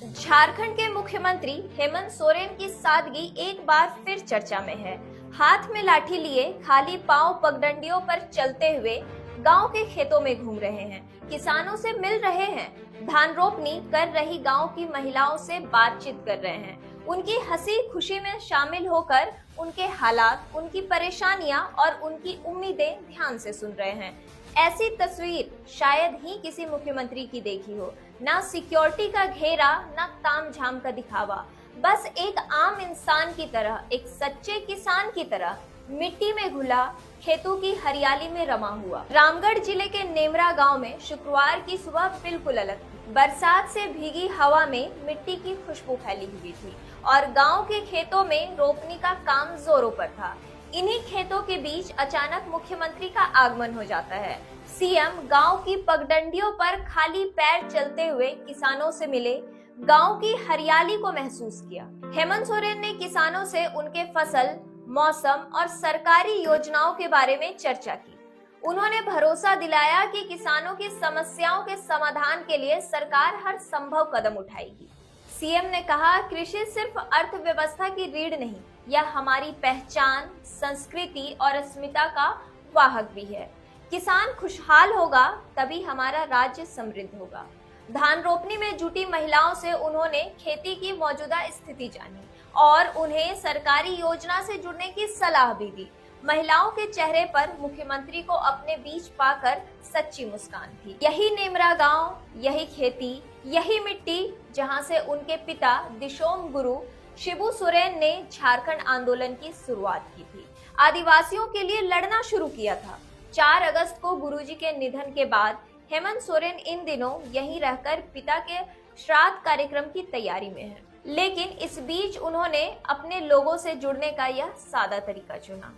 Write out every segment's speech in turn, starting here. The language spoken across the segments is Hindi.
झारखंड के मुख्यमंत्री हेमंत सोरेन की सादगी एक बार फिर चर्चा में है। हाथ में लाठी लिए खाली पांव पगडंडियों पर चलते हुए गांव के खेतों में घूम रहे हैं, किसानों से मिल रहे हैं, धान रोपनी कर रही गांव की महिलाओं से बातचीत कर रहे हैं, उनकी हंसी खुशी में शामिल होकर उनके हालात, उनकी परेशानियां और उनकी उम्मीदें ध्यान से सुन रहे हैं। ऐसी तस्वीर शायद ही किसी मुख्यमंत्री की देखी हो। ना सिक्योरिटी का घेरा, ना तामझाम का दिखावा, बस एक आम इंसान की तरह, एक सच्चे किसान की तरह मिट्टी में घुला, खेतों की हरियाली में रमा हुआ। रामगढ़ जिले के नेमरा गांव में शुक्रवार की सुबह बिल्कुल अलग थी। बरसात से भीगी हवा में मिट्टी की खुशबू फैली हुई थी और गांव के खेतों में रोपनी का काम जोरों पर था। इन्हीं खेतों के बीच अचानक मुख्यमंत्री का आगमन हो जाता है। सीएम गांव की पगडंडियों पर खाली पैर चलते हुए किसानों से मिले, गांव की हरियाली को महसूस किया। हेमंत सोरेन ने किसानों से उनके फसल, मौसम और सरकारी योजनाओं के बारे में चर्चा की। उन्होंने भरोसा दिलाया कि किसानों की समस्याओं के समाधान के लिए सरकार हर संभव कदम उठाएगी। सीएम ने कहा, कृषि सिर्फ अर्थव्यवस्था की रीढ़ नहीं, यह हमारी पहचान, संस्कृति और अस्मिता का वाहक भी है। किसान खुशहाल होगा तभी हमारा राज्य समृद्ध होगा। धान रोपनी में जुटी महिलाओं से उन्होंने खेती की मौजूदा स्थिति जानी और उन्हें सरकारी योजना से जुड़ने की सलाह भी दी। महिलाओं के चेहरे पर मुख्यमंत्री को अपने बीच पाकर सच्ची मुस्कान थी। यही नेमरा गांव, यही खेती, यही मिट्टी जहां से उनके पिता दिशोम गुरु शिबू सोरेन ने झारखंड आंदोलन की शुरुआत की थी, आदिवासियों के लिए लड़ना शुरू किया था। 4 अगस्त को गुरुजी के निधन के बाद हेमंत सोरेन इन दिनों यहीं रहकर पिता के श्राद्ध कार्यक्रम की तैयारी में है, लेकिन इस बीच उन्होंने अपने लोगों से जुड़ने का यह सादा तरीका चुना।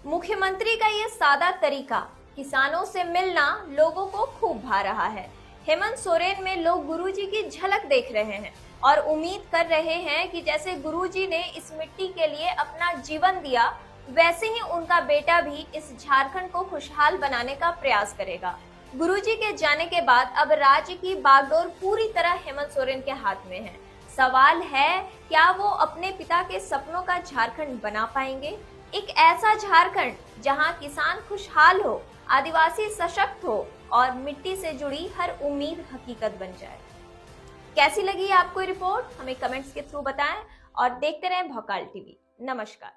मुख्यमंत्री का यह सादा तरीका किसानों से मिलना लोगों को खूब भा रहा है। हेमंत सोरेन में लोग गुरुजी की झलक देख रहे हैं और उम्मीद कर रहे हैं कि जैसे गुरुजी ने इस मिट्टी के लिए अपना जीवन दिया, वैसे ही उनका बेटा भी इस झारखंड को खुशहाल बनाने का प्रयास करेगा। गुरुजी के जाने के बाद अब राज्य की बागडोर पूरी तरह हेमंत सोरेन के हाथ में है। सवाल है, क्या वो अपने पिता के सपनों का झारखंड बना पाएंगे? एक ऐसा झारखंड जहां किसान खुशहाल हो, आदिवासी सशक्त हो और मिट्टी से जुड़ी हर उम्मीद हकीकत बन जाए। कैसी लगी आपको रिपोर्ट? हमें कमेंट्स के थ्रू बताएं और देखते रहें भौकाल टीवी। नमस्कार।